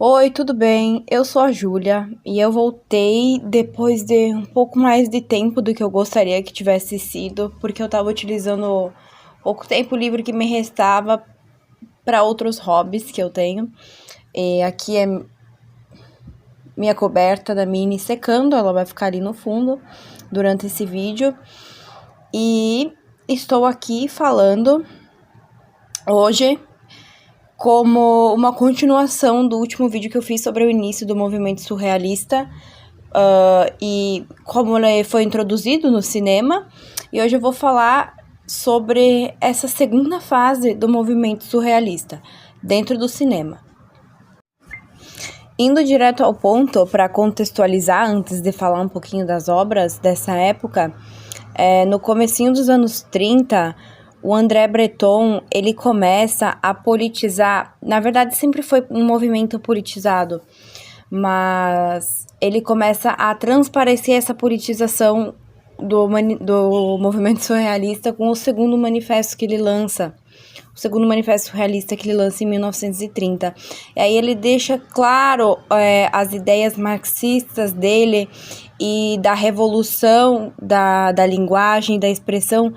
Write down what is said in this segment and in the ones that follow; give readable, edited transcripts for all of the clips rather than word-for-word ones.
Oi, tudo bem? Eu sou a Júlia e eu voltei depois de um pouco mais de tempo do que eu gostaria que tivesse sido, porque eu estava utilizando pouco tempo livre que me restava para outros hobbies que eu tenho. E aqui é minha coberta da Mini secando, ela vai ficar ali no fundo durante esse vídeo. E estou aqui falando hoje como uma continuação do último vídeo que eu fiz sobre o início do movimento surrealista, e como ele foi introduzido no cinema. E hoje eu vou falar sobre essa segunda fase do movimento surrealista dentro do cinema. Indo direto ao ponto, para contextualizar, antes de falar um pouquinho das obras dessa época, no comecinho dos anos 30, o André Breton, ele começa a politizar. Na verdade, sempre foi um movimento politizado, mas ele começa a transparecer essa politização do movimento surrealista com o segundo manifesto que ele lança. O segundo manifesto surrealista que ele lança em 1930. E aí ele deixa claro as ideias marxistas dele e da revolução da linguagem, da expressão,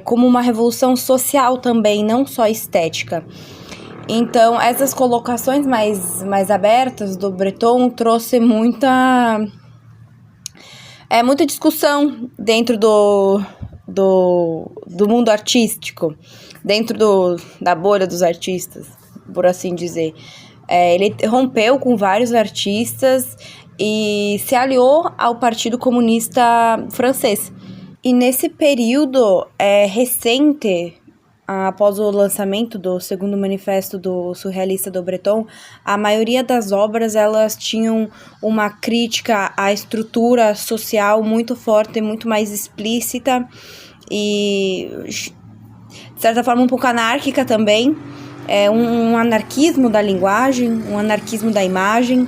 como uma revolução social também, não só estética. Então, essas colocações mais abertas do Breton trouxe muita discussão dentro do mundo artístico, dentro da bolha dos artistas, por assim dizer. Ele rompeu com vários artistas e se aliou ao Partido Comunista Francês. E nesse período recente, após o lançamento do segundo manifesto do surrealista do Breton, a maioria das obras elas tinham uma crítica à estrutura social muito forte, muito mais explícita e, de certa forma, um pouco anárquica também. Um anarquismo da linguagem, um anarquismo da imagem,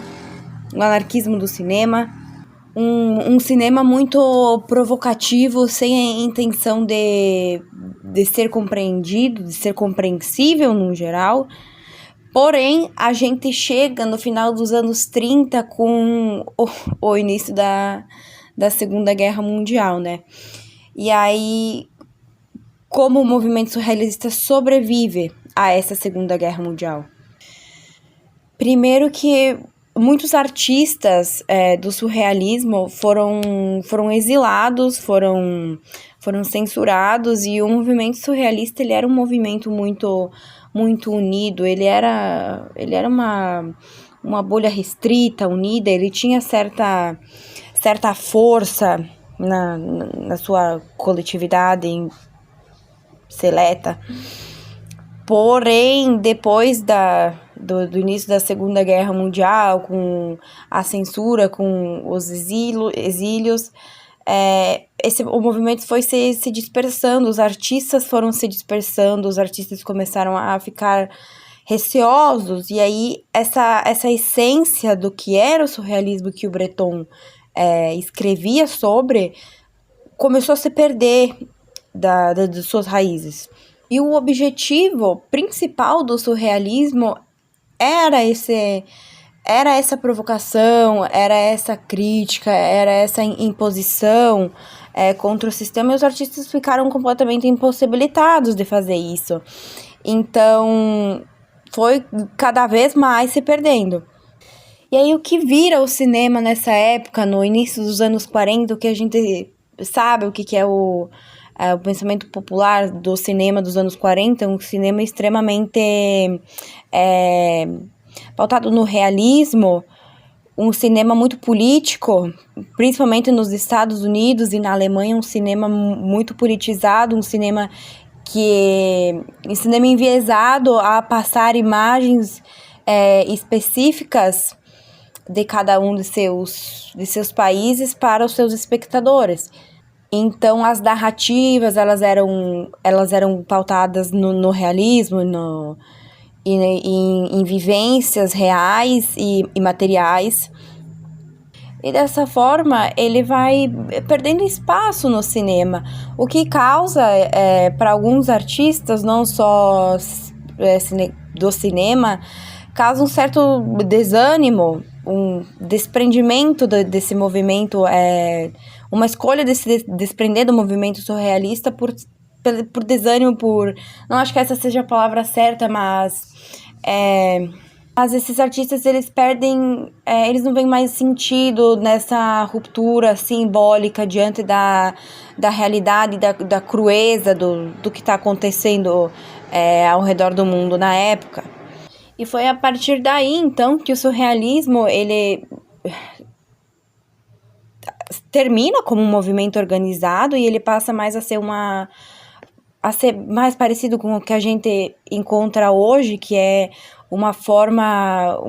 um anarquismo do cinema. Um cinema muito provocativo, sem a intenção de ser compreendido, de ser compreensível no geral. Porém, a gente chega no final dos anos 30 com o início da Segunda Guerra Mundial, né? E aí, como o movimento surrealista sobrevive a essa Segunda Guerra Mundial? Primeiro que muitos artistas do surrealismo foram exilados, foram censurados, e o movimento surrealista ele era um movimento muito, muito unido, ele era uma bolha restrita, unida, ele tinha certa força na sua coletividade seleta. Porém, depois do início da Segunda Guerra Mundial, com a censura, com os exílios, o movimento foi se dispersando, os artistas foram se dispersando, os artistas começaram a ficar receosos, e aí essa essência do que era o surrealismo que o Breton escrevia sobre começou a se perder de suas raízes. E o objetivo principal do surrealismo era essa provocação, era essa crítica, era essa imposição contra o sistema, e os artistas ficaram completamente impossibilitados de fazer isso. Então, foi cada vez mais se perdendo. E aí, o que vira o cinema nessa época, no início dos anos 40, o que a gente sabe, o que é o pensamento popular do cinema dos anos 40, um cinema extremamente pautado no realismo, um cinema muito político, principalmente nos Estados Unidos e na Alemanha, um cinema muito politizado, um cinema enviesado a passar imagens específicas de cada um de seus países para os seus espectadores. Então, as narrativas, elas eram pautadas no realismo, em vivências reais e materiais. E dessa forma, ele vai perdendo espaço no cinema, o que causa, para alguns artistas, não só do cinema, causa um certo desânimo, um desprendimento desse movimento, uma escolha de se desprender do movimento surrealista por desânimo, não acho que essa seja a palavra certa, mas esses artistas, eles perdem, eles não veem mais sentido nessa ruptura simbólica diante da realidade, da crueza do que está acontecendo ao redor do mundo na época. E foi a partir daí, então, que o surrealismo, ele termina como um movimento organizado e ele passa mais a ser mais parecido com o que a gente encontra hoje, que é uma forma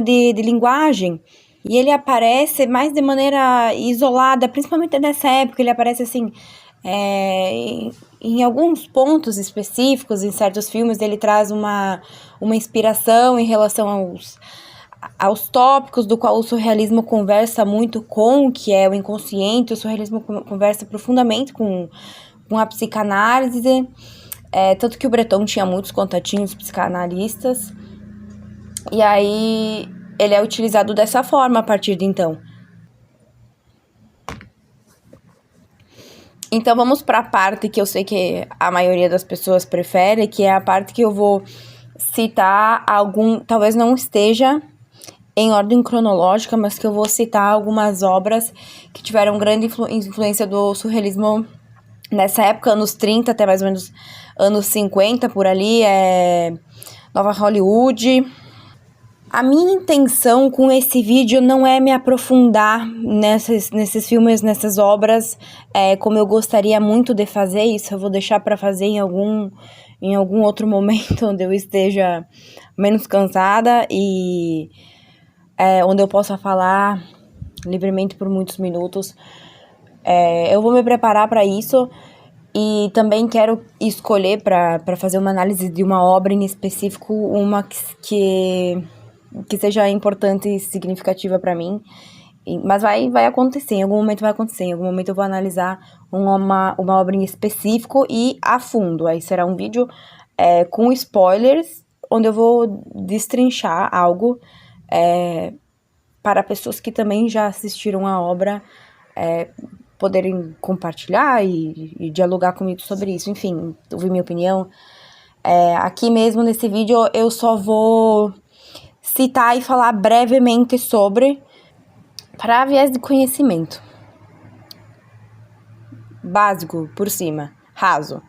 de linguagem. E ele aparece mais de maneira isolada, principalmente nessa época. Ele aparece assim, em alguns pontos específicos, em certos filmes, ele traz uma inspiração em relação aos tópicos do qual o surrealismo conversa muito com, que é o inconsciente. O surrealismo conversa profundamente com a psicanálise, tanto que o Breton tinha muitos contatinhos psicanalistas, e aí ele é utilizado dessa forma a partir de então. Então vamos para a parte que eu sei que a maioria das pessoas prefere, que é a parte que eu vou citar talvez não esteja em ordem cronológica, mas que eu vou citar algumas obras que tiveram grande influência do surrealismo nessa época, anos 30 até mais ou menos anos 50, por ali, Nova Hollywood. A minha intenção com esse vídeo não é me aprofundar nesses filmes, nessas obras, como eu gostaria muito de fazer. Isso eu vou deixar para fazer em algum outro momento onde eu esteja menos cansada e onde eu possa falar livremente por muitos minutos. Eu vou me preparar para isso e também quero escolher para fazer uma análise de uma obra em específico, uma que seja importante e significativa para mim. Mas vai acontecer, em algum momento vai acontecer, em algum momento eu vou analisar uma obra em específico e a fundo. Aí será um vídeo com spoilers, onde eu vou destrinchar algo para pessoas que também já assistiram a obra poderem compartilhar e dialogar comigo sobre isso. Enfim, ouvir minha opinião. Aqui mesmo nesse vídeo eu só vou citar e falar brevemente sobre, para viés de conhecimento básico, por cima, raso.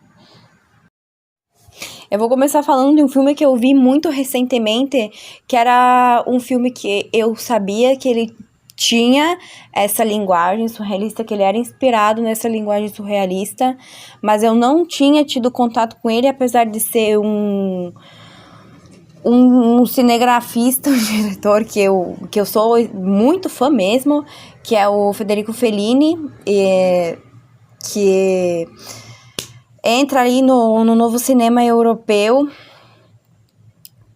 Eu vou começar falando de um filme que eu vi muito recentemente, que era um filme que eu sabia que ele tinha essa linguagem surrealista, que ele era inspirado nessa linguagem surrealista, mas eu não tinha tido contato com ele, apesar de ser um cinegrafista, um diretor que eu sou muito fã mesmo, que é o Federico Fellini, que entra aí no novo cinema europeu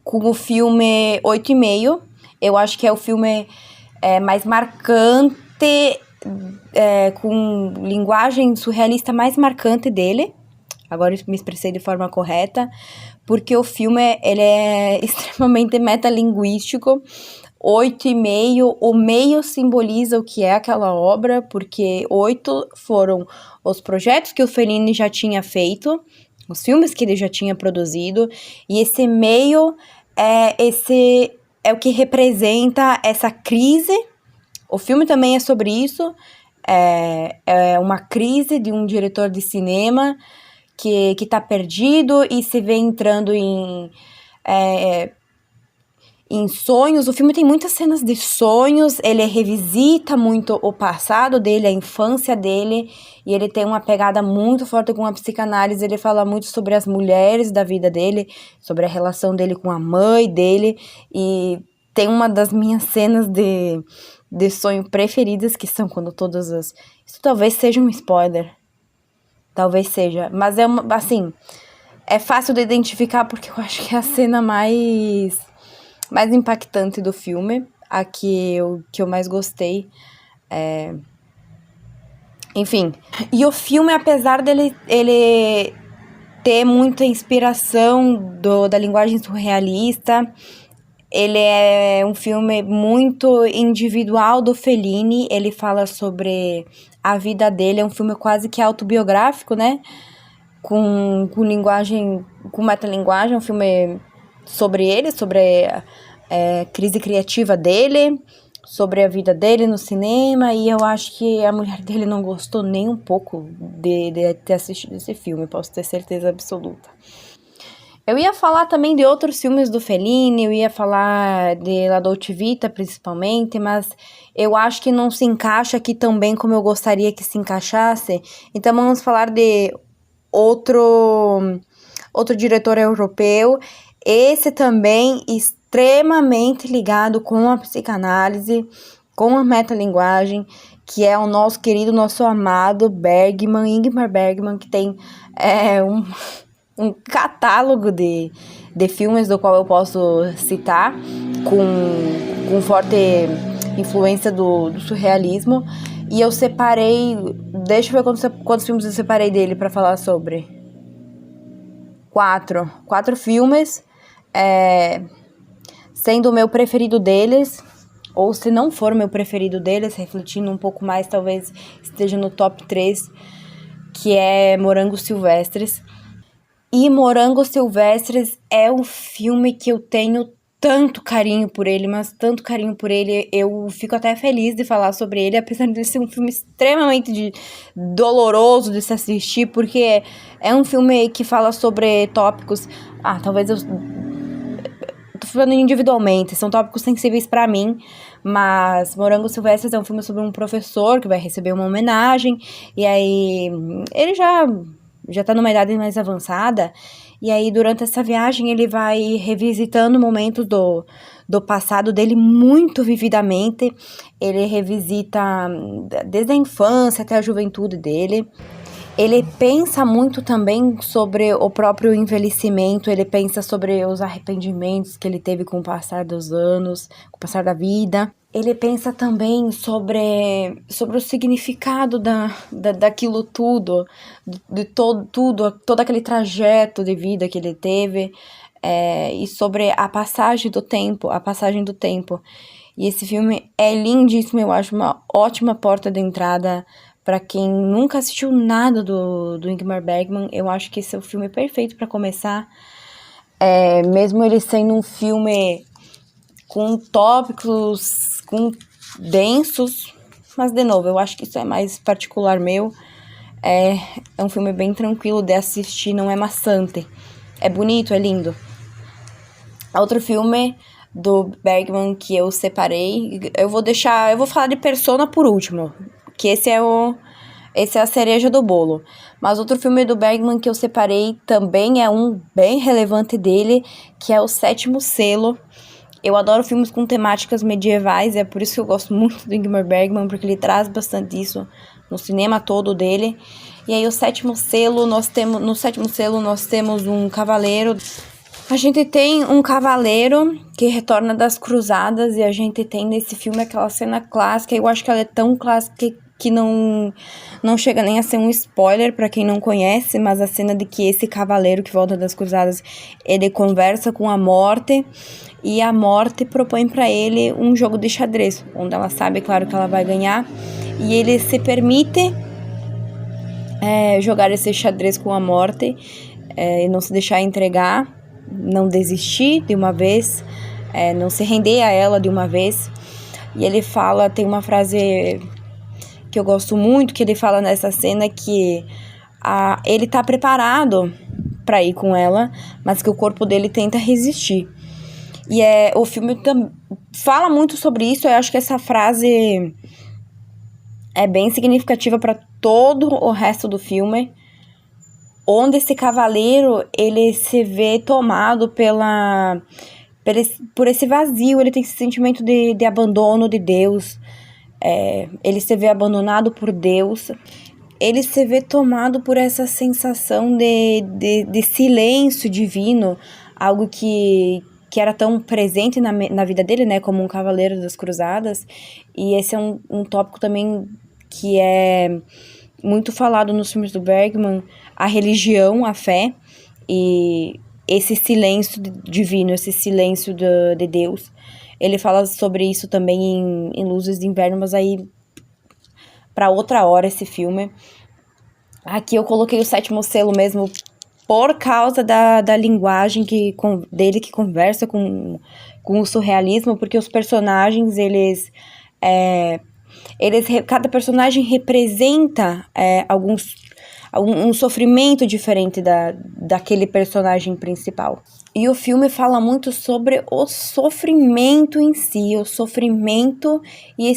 com o filme 8,5. Eu acho que é o filme mais marcante, com linguagem surrealista mais marcante dele. Agora eu me expressei de forma correta, porque o filme ele é extremamente metalinguístico. 8,5, o meio simboliza o que é aquela obra, porque 8 foram os projetos que o Fellini já tinha feito, os filmes que ele já tinha produzido, e esse meio é o que representa essa crise. O filme também é sobre isso, é uma crise de um diretor de cinema que tá perdido e se vê entrando em sonhos. O filme tem muitas cenas de sonhos, ele revisita muito o passado dele, a infância dele, e ele tem uma pegada muito forte com a psicanálise. Ele fala muito sobre as mulheres da vida dele, sobre a relação dele com a mãe dele, e tem uma das minhas cenas de sonho preferidas, que são quando todas as... Isso talvez seja um spoiler, talvez seja, mas assim, é fácil de identificar porque eu acho que é a cena mais impactante do filme, a que eu mais gostei. Enfim, e o filme, apesar dele ter muita inspiração da linguagem surrealista, Ele é um filme muito individual do Fellini, ele fala sobre a vida dele, é um filme quase que autobiográfico, né? Com linguagem, com metalinguagem, é um filme sobre ele, sobre a crise criativa dele, sobre a vida dele no cinema, e eu acho que a mulher dele não gostou nem um pouco de ter assistido esse filme, posso ter certeza absoluta. Eu ia falar também de outros filmes do Fellini, eu ia falar de La Dolce Vita, principalmente, mas eu acho que não se encaixa aqui tão bem como eu gostaria que se encaixasse. Então vamos falar de outro diretor europeu, esse também extremamente ligado com a psicanálise, com a metalinguagem, que é o nosso querido, nosso amado Bergman, Ingmar Bergman, que tem um catálogo de filmes do qual eu posso citar, com forte influência do surrealismo. E eu separei, deixa eu ver quantos filmes eu separei dele para falar sobre. 4 filmes, sendo o meu preferido deles, ou se não for o meu preferido deles, refletindo um pouco mais, talvez esteja no top 3, que é Morangos Silvestres. E Morangos Silvestres é um filme que eu tenho tanto carinho por ele, mas tanto carinho por ele, eu fico até feliz de falar sobre ele, apesar de ser um filme extremamente doloroso de se assistir, porque é um filme que fala sobre tópicos, talvez eu tô falando individualmente, são tópicos sensíveis pra mim, mas Morangos Silvestres é um filme sobre um professor que vai receber uma homenagem, e aí ele já tá numa idade mais avançada, e aí durante essa viagem ele vai revisitando momentos do passado dele muito vividamente. Ele revisita desde a infância até a juventude dele. Ele pensa muito também sobre o próprio envelhecimento, ele pensa sobre os arrependimentos que ele teve com o passar dos anos, com o passar da vida. Ele pensa também sobre o significado daquilo tudo, de todo aquele trajeto de vida que ele teve, e sobre a passagem do tempo, E esse filme é lindíssimo, eu acho uma ótima porta de entrada para quem nunca assistiu nada do Ingmar Bergman. Eu acho que esse é o filme perfeito para começar, mesmo ele sendo um filme com tópicos densos, mas de novo, eu acho que isso é mais particular meu. É um filme bem tranquilo de assistir, não é maçante. É bonito, é lindo. Outro filme do Bergman que eu separei, eu vou falar de Persona por último, que esse é a cereja do bolo. Mas outro filme do Bergman que eu separei também é um bem relevante dele, que é O Sétimo Selo. Eu adoro filmes com temáticas medievais, é por isso que eu gosto muito do Ingmar Bergman, porque ele traz bastante isso no cinema todo dele. E aí no Sétimo Selo nós temos um cavaleiro. A gente tem um cavaleiro que retorna das cruzadas, e a gente tem nesse filme aquela cena clássica. Eu acho que ela é tão clássica que não chega nem a ser um spoiler para quem não conhece, mas a cena de que esse cavaleiro que volta das cruzadas, ele conversa com a morte, e a morte propõe para ele um jogo de xadrez, onde ela sabe, claro, que ela vai ganhar, e ele se permite jogar esse xadrez com a morte, e não se deixar entregar, não desistir de uma vez, não se render a ela de uma vez. E ele fala, tem uma frase que eu gosto muito, que ele fala nessa cena, que ele tá preparado para ir com ela, mas que o corpo dele tenta resistir. E o filme fala muito sobre isso. Eu acho que essa frase é bem significativa para todo o resto do filme, onde esse cavaleiro, ele se vê tomado por esse vazio, ele tem esse sentimento de abandono de Deus, ele se vê abandonado por Deus, ele se vê tomado por essa sensação de silêncio divino, algo que era tão presente na vida dele, né, como um cavaleiro das cruzadas. E esse é um tópico também que é muito falado nos filmes do Bergman, a religião, a fé, e esse silêncio divino, esse silêncio de Deus. Ele fala sobre isso também em Luzes de Inverno, mas aí para outra hora esse filme. Aqui eu coloquei o Sétimo Selo mesmo por causa da linguagem dele que conversa com o surrealismo, porque os personagens, cada personagem representa um sofrimento diferente daquele personagem principal. E o filme fala muito sobre o sofrimento em si, o sofrimento e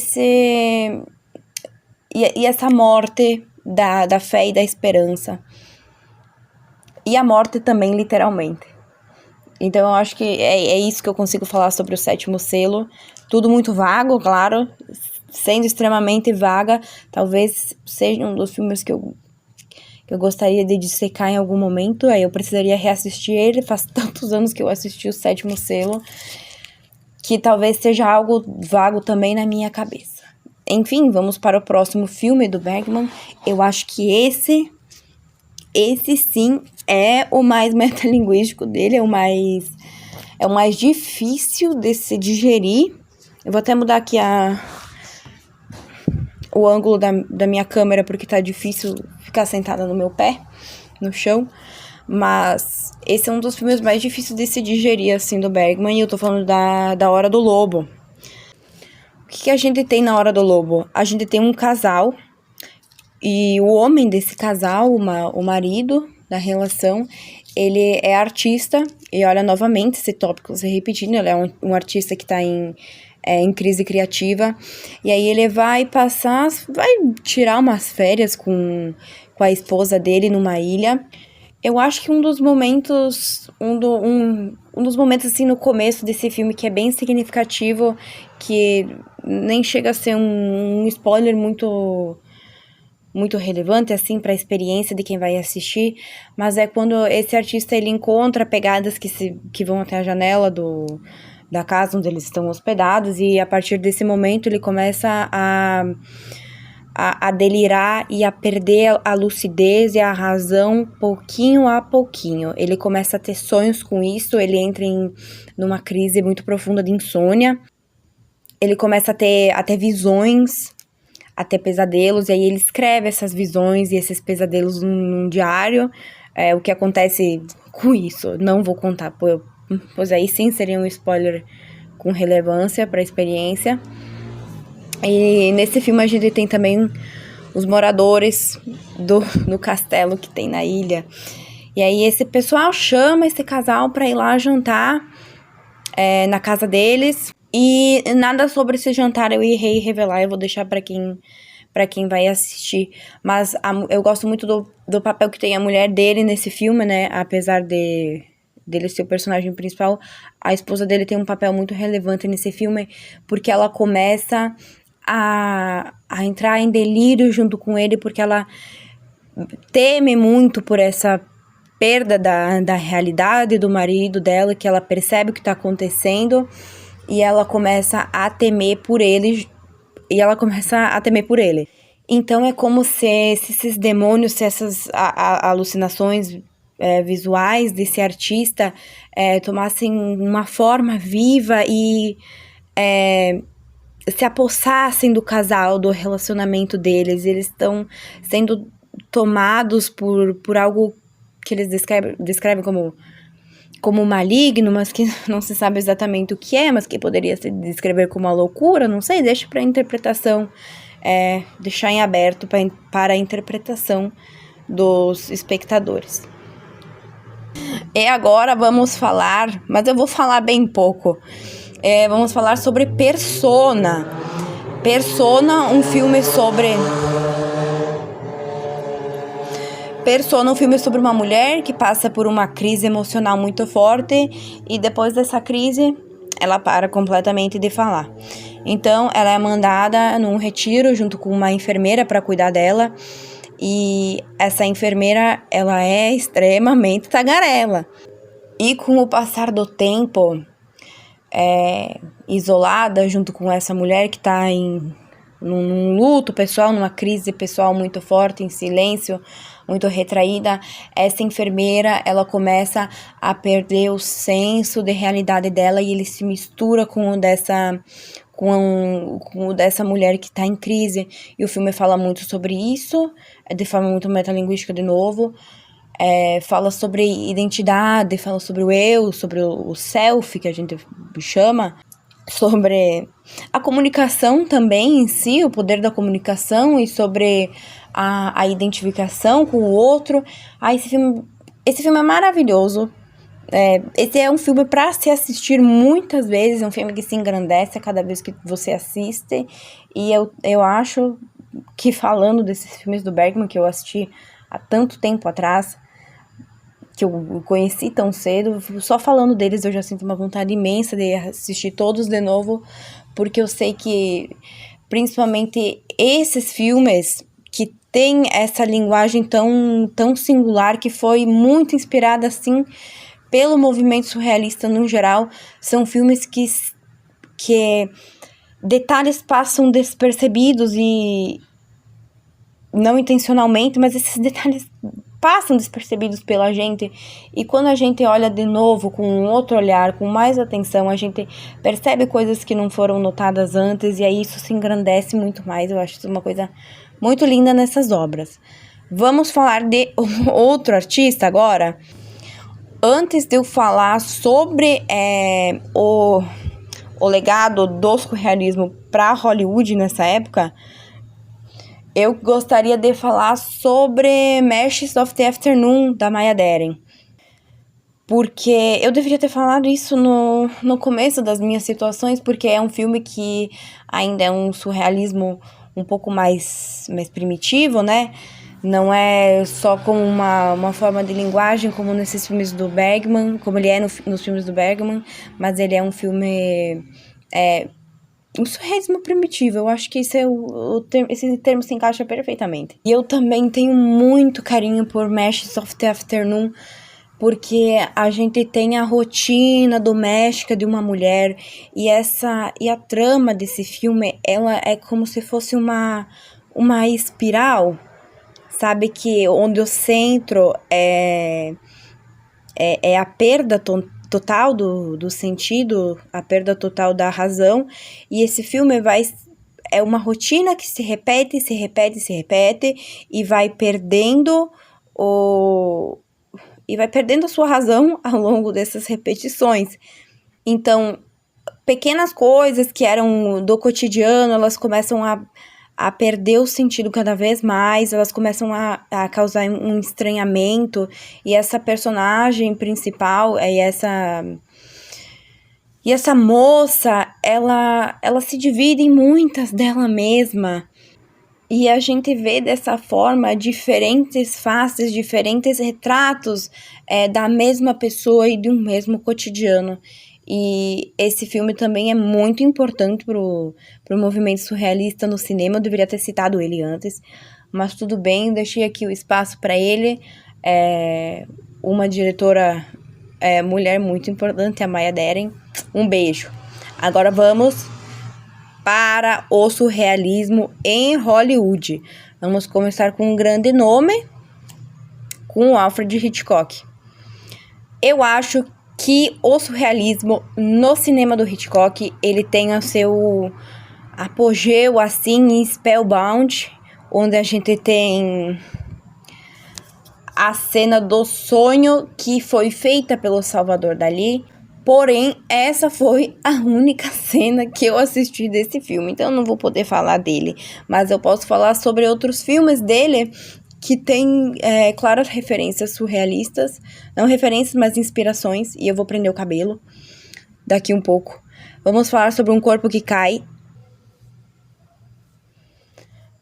essa morte da fé e da esperança. E a morte também, literalmente. Então, eu acho que é isso que eu consigo falar sobre o Sétimo Selo. Tudo muito vago, claro. Sendo extremamente vaga, talvez seja um dos filmes que eu gostaria de dissecar em algum momento. Aí eu precisaria reassistir ele. Faz tantos anos que eu assisti o Sétimo Selo, que talvez seja algo vago também na minha cabeça. Enfim, vamos para o próximo filme do Bergman. Eu acho que esse sim é o mais metalinguístico dele, é o mais difícil de se digerir. Eu vou até mudar aqui o ângulo da minha câmera, porque tá difícil ficar sentada no meu pé, no chão. Mas esse é um dos filmes mais difíceis de se digerir, assim, do Bergman. E eu tô falando da Hora do Lobo. O que a gente tem na Hora do Lobo? A gente tem um casal, e o homem desse casal, o marido da relação, ele é artista. E olha, novamente, esse tópico se repetindo, ele é um artista que está em crise criativa. E aí ele vai tirar umas férias com a esposa dele numa ilha. Eu acho que um dos momentos assim no começo desse filme que é bem significativo, que nem chega a ser um spoiler muito relevante assim para a experiência de quem vai assistir, mas é quando esse artista ele encontra pegadas que vão até a janela da casa onde eles estão hospedados, e a partir desse momento ele começa a delirar e a perder a lucidez e a razão pouquinho a pouquinho. Ele começa a ter sonhos com isso, ele entra numa crise muito profunda de insônia, ele começa a ter visões, a ter pesadelos, e aí ele escreve essas visões e esses pesadelos num diário. O que acontece com isso, não vou contar, pois aí sim seria um spoiler com relevância para a experiência. E nesse filme a gente tem também os moradores do castelo que tem na ilha. E aí esse pessoal chama esse casal para ir lá jantar na casa deles. E nada sobre esse jantar eu irei revelar, eu vou deixar para quem vai assistir. Mas eu gosto muito do papel que tem a mulher dele nesse filme, né? Apesar dele ser o personagem principal, a esposa dele tem um papel muito relevante nesse filme, porque ela começa a entrar em delírio junto com ele, porque ela teme muito por essa perda da realidade do marido dela, que ela percebe o que está acontecendo, e ela começa a temer por ele, Então é como se esses demônios, se essas alucinações visuais desse artista tomassem uma forma viva e se apossassem do casal, do relacionamento deles. Eles estão sendo tomados por algo que eles descrevem como maligno, mas que não se sabe exatamente o que é, mas que poderia se descrever como uma loucura, não sei, deixa para a interpretação, deixar em aberto para a interpretação dos espectadores. E agora vamos falar, mas eu vou falar bem pouco, vamos falar sobre Persona. Persona, um filme sobre uma mulher que passa por uma crise emocional muito forte, e depois dessa crise ela para completamente de falar. Então ela é mandada num retiro junto com uma enfermeira para cuidar dela, e essa enfermeira ela é extremamente tagarela. E com o passar do tempo, isolada junto com essa mulher que está num luto pessoal, numa crise pessoal muito forte, em silêncio, muito retraída, essa enfermeira, ela começa a perder o senso de realidade dela e ele se mistura com o dessa mulher que tá em crise. E o filme fala muito sobre isso, de forma muito metalinguística de novo. Fala sobre identidade, fala sobre o eu, sobre o self, que a gente chama, sobre a comunicação também em si, o poder da comunicação e sobre a identificação com o outro. Esse filme é maravilhoso. Esse é um filme para se assistir muitas vezes, é um filme que se engrandece a cada vez que você assiste. E eu acho que, falando desses filmes do Bergman, que eu assisti há tanto tempo atrás, que eu conheci tão cedo, só falando deles eu já sinto uma vontade imensa de assistir todos de novo, porque eu sei que, principalmente esses filmes que tem essa linguagem tão singular, que foi muito inspirada, assim, pelo movimento surrealista no geral, são filmes que detalhes passam despercebidos e não intencionalmente, mas esses detalhes passam despercebidos pela gente, e quando a gente olha de novo com um outro olhar, com mais atenção, a gente percebe coisas que não foram notadas antes, e aí isso se engrandece muito mais. Eu acho isso uma coisa muito linda nessas obras. Vamos falar de outro artista agora. Antes de eu falar sobre o legado do surrealismo para Hollywood nessa época, eu gostaria de falar sobre Meshes of the Afternoon, da Maya Deren. Porque eu deveria ter falado isso no começo das minhas situações, porque é um filme que ainda é um surrealismo um pouco mais primitivo, né? Não é só como uma forma de linguagem, como nesses filmes do Bergman, como ele é nos filmes do Bergman, mas ele é um filme... um surrealismo primitivo. Eu acho que esse termo se encaixa perfeitamente. E eu também tenho muito carinho por Meshes of the Afternoon, porque a gente tem a rotina doméstica de uma mulher, e a trama desse filme, ela é como se fosse uma espiral, sabe, que onde o centro é a perda total do sentido, a perda total da razão, e esse filme é uma rotina que se repete, se repete, se repete, e vai perdendo a sua razão ao longo dessas repetições. Então, pequenas coisas que eram do cotidiano, elas começam a perder o sentido cada vez mais, elas começam a causar um estranhamento, e essa personagem principal, e essa moça, ela se divide em muitas dela mesma, e a gente vê dessa forma diferentes faces, diferentes retratos da mesma pessoa e de um mesmo cotidiano. E esse filme também é muito importante pro movimento surrealista no cinema. Eu deveria ter citado ele antes, mas tudo bem, deixei aqui o espaço para ele. Uma diretora mulher muito importante, a Maya Deren. Um beijo. Agora vamos para o surrealismo em Hollywood. Vamos começar com um grande nome, com o Alfred Hitchcock. Eu acho que o surrealismo no cinema do Hitchcock, ele tem o seu apogeu, assim, em Spellbound, onde a gente tem a cena do sonho que foi feita pelo Salvador Dalí. Porém, essa foi a única cena que eu assisti desse filme, então eu não vou poder falar dele, mas eu posso falar sobre outros filmes dele que tem claras referências surrealistas, não referências, mas inspirações, e eu vou prender o cabelo daqui um pouco. Vamos falar sobre Um Corpo que Cai.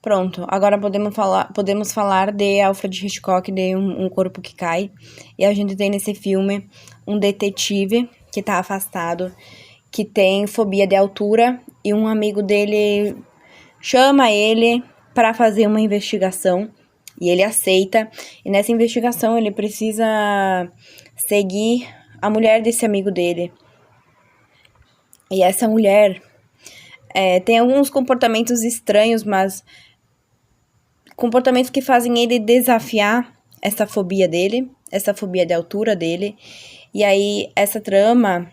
Pronto, agora podemos falar de Alfred Hitchcock, de um Corpo que Cai, e a gente tem nesse filme um detetive que tá afastado, que tem fobia de altura, e um amigo dele chama ele para fazer uma investigação, e ele aceita, e nessa investigação ele precisa seguir a mulher desse amigo dele. E essa mulher, Tem alguns comportamentos estranhos, mas comportamentos que fazem ele desafiar essa fobia dele, essa fobia de altura dele. E aí, essa trama,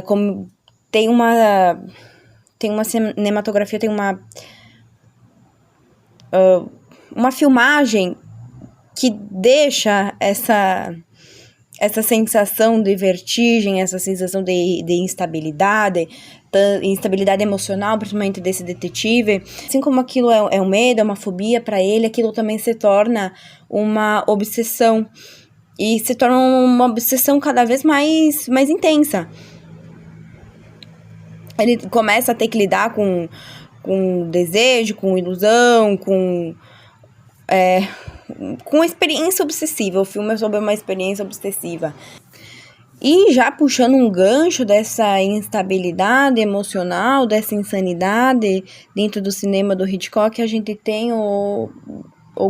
como tem uma cinematografia, tem uma filmagem que deixa essa sensação de vertigem, essa sensação de instabilidade emocional, principalmente desse detetive. Assim como aquilo é um medo, é uma fobia para ele, aquilo também se torna uma obsessão. E se torna uma obsessão cada vez mais intensa. Ele começa a ter que lidar com desejo, com ilusão, com experiência obsessiva. O filme é sobre uma experiência obsessiva. E já puxando um gancho dessa instabilidade emocional, dessa insanidade dentro do cinema do Hitchcock, a gente tem o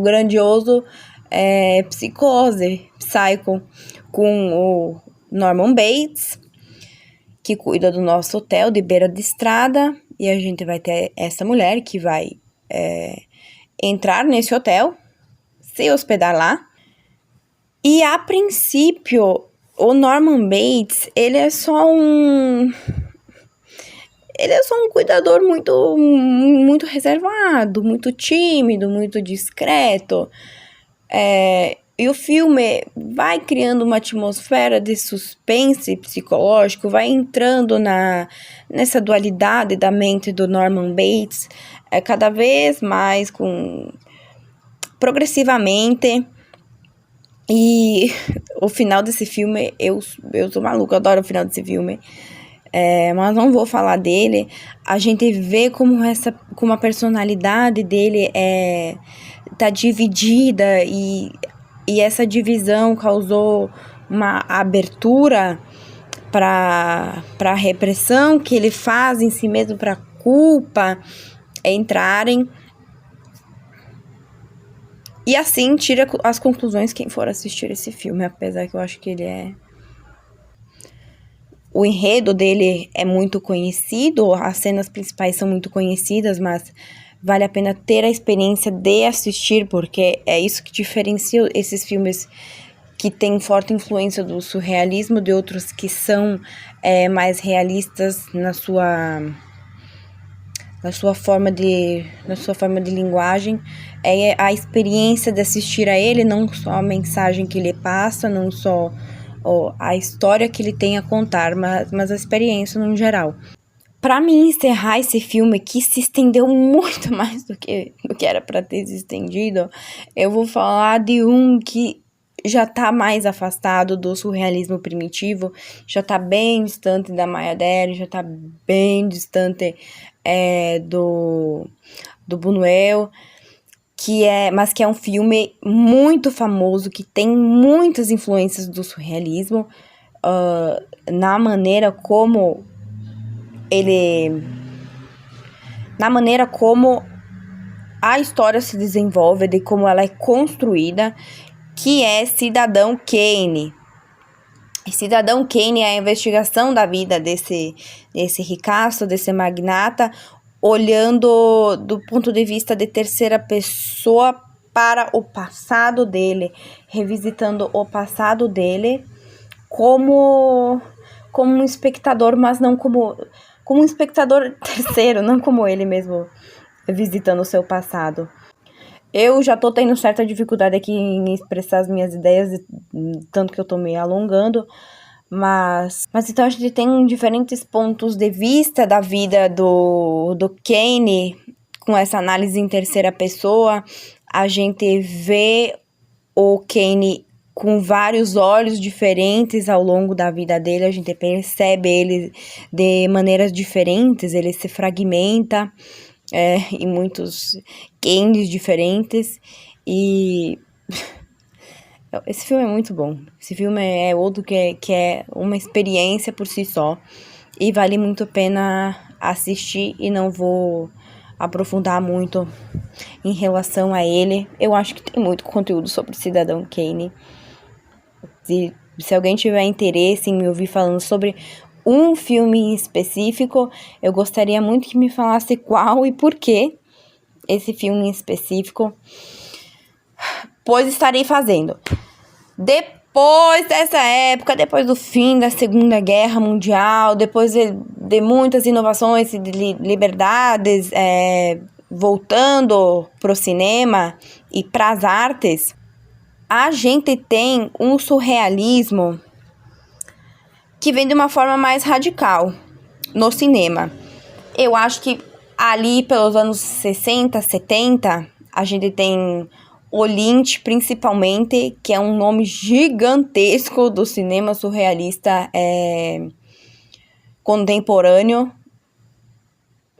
grandioso Psycho, com o Norman Bates, que cuida do nosso hotel de beira de estrada, e a gente vai ter essa mulher que vai entrar nesse hotel, se hospedar lá, e a princípio o Norman Bates, ele é só um cuidador muito reservado, muito tímido, muito discreto. E o filme vai criando uma atmosfera de suspense psicológico, vai entrando nessa dualidade da mente do Norman Bates, cada vez mais progressivamente. E o final desse filme, eu sou maluca, eu adoro o final desse filme, mas não vou falar dele. A gente vê como a personalidade dele tá dividida, e essa divisão causou uma abertura para a repressão que ele faz em si mesmo, para a culpa entrarem. E assim tira as conclusões quem for assistir esse filme, apesar que eu acho que o enredo dele é muito conhecido, as cenas principais são muito conhecidas, mas vale a pena ter a experiência de assistir, porque é isso que diferencia esses filmes que têm forte influência do surrealismo de outros que são mais realistas na sua forma de linguagem. É a experiência de assistir a ele, não só a mensagem que ele passa, não só a história que ele tem a contar, mas a experiência no geral. Para mim encerrar esse filme, que se estendeu muito mais do que era para ter se estendido, eu vou falar de um que já tá mais afastado do surrealismo primitivo, já tá bem distante da Meyerbeer, já tá bem distante do Buñuel, mas que é um filme muito famoso, que tem muitas influências do surrealismo, na maneira como a história se desenvolve, de como ela é construída, que é Cidadão Kane. Cidadão Kane é a investigação da vida desse ricaço, desse magnata, olhando do ponto de vista de terceira pessoa para o passado dele, revisitando o passado dele como um espectador, mas não como um espectador terceiro, não como ele mesmo visitando o seu passado. Eu já tô tendo certa dificuldade aqui em expressar as minhas ideias, tanto que eu tô meio alongando, mas então a gente tem diferentes pontos de vista da vida do Kane, com essa análise em terceira pessoa. A gente vê o Kane com vários olhos diferentes ao longo da vida dele, a gente percebe ele de maneiras diferentes, ele se fragmenta em muitos Kanes diferentes, e esse filme é muito bom. Esse filme é outro que é uma experiência por si só, e vale muito a pena assistir, e não vou aprofundar muito em relação a ele. Eu acho que tem muito conteúdo sobre Cidadão Kane. Se alguém tiver interesse em me ouvir falando sobre um filme em específico. Eu gostaria muito que me falasse qual e por que esse filme em específico, pois estarei fazendo. Depois dessa época, depois do fim da Segunda Guerra Mundial, depois de muitas inovações e de liberdades, voltando pro cinema e pras artes, a gente tem um surrealismo que vem de uma forma mais radical no cinema. Eu acho que ali pelos anos 60, 70, a gente tem o Lynch, principalmente, que é um nome gigantesco do cinema surrealista contemporâneo,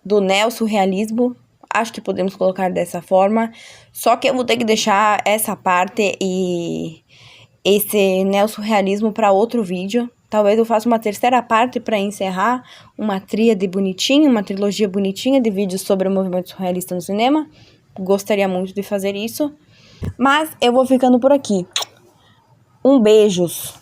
do neo-surrealismo. Acho que podemos colocar dessa forma. Só que eu vou ter que deixar essa parte e esse neo-surrealismo para outro vídeo. Talvez eu faça uma terceira parte para encerrar uma tríade bonitinha, uma trilogia bonitinha de vídeos sobre o movimento surrealista no cinema. Gostaria muito de fazer isso. Mas eu vou ficando por aqui. Beijos!